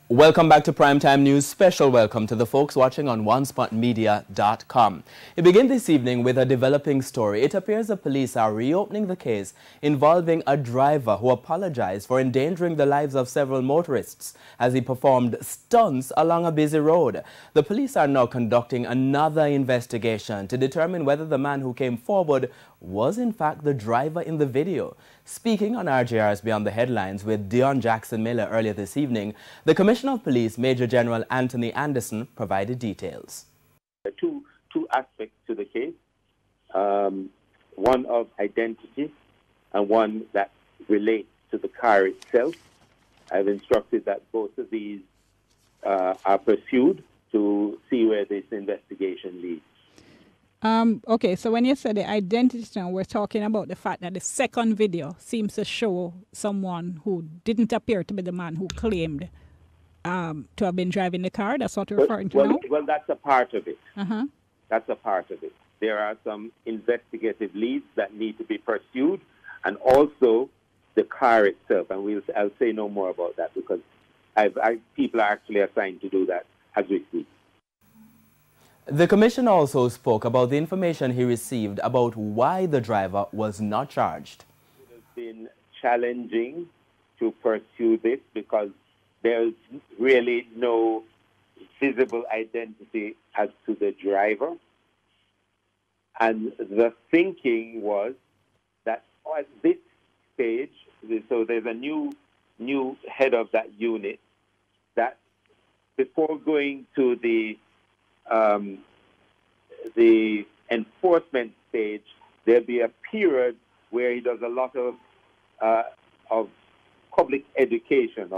Welcome back to Primetime News. Special welcome to the folks watching on onespotmedia.com. We begin this evening with a developing story. It appears the police are reopening the case involving a driver who apologized for endangering the lives of several motorists as he performed stunts along a busy road. The police are now conducting another investigation to determine whether the man who came forward was in fact the driver in the video. Speaking on RJR's Beyond the Headlines with Dion Jackson Miller earlier this evening, the Commissioner of Police, Major General Anthony Anderson, provided details. Two aspects to the case, one of identity and one that relates to the car itself. I've instructed that both of these are pursued to see where this investigation leads. Okay, so when you say the identity, we're talking about the fact that the second video seems to show someone who didn't appear to be the man who claimed to have been driving the car. That's what you're referring to now? Well, that's a part of it. That's a part of it. There are some investigative leads that need to be pursued, and also the car itself. And I'll say no more about that because people are actually assigned to do that as we speak. The Commissioner also spoke about the information he received about why the driver was not charged. It has been challenging to pursue this because there's really no visible identity as to the driver. And the thinking was that at this stage, so there's a new head of that unit, that before going to the enforcement stage, there'll be a period where he does a lot of public education.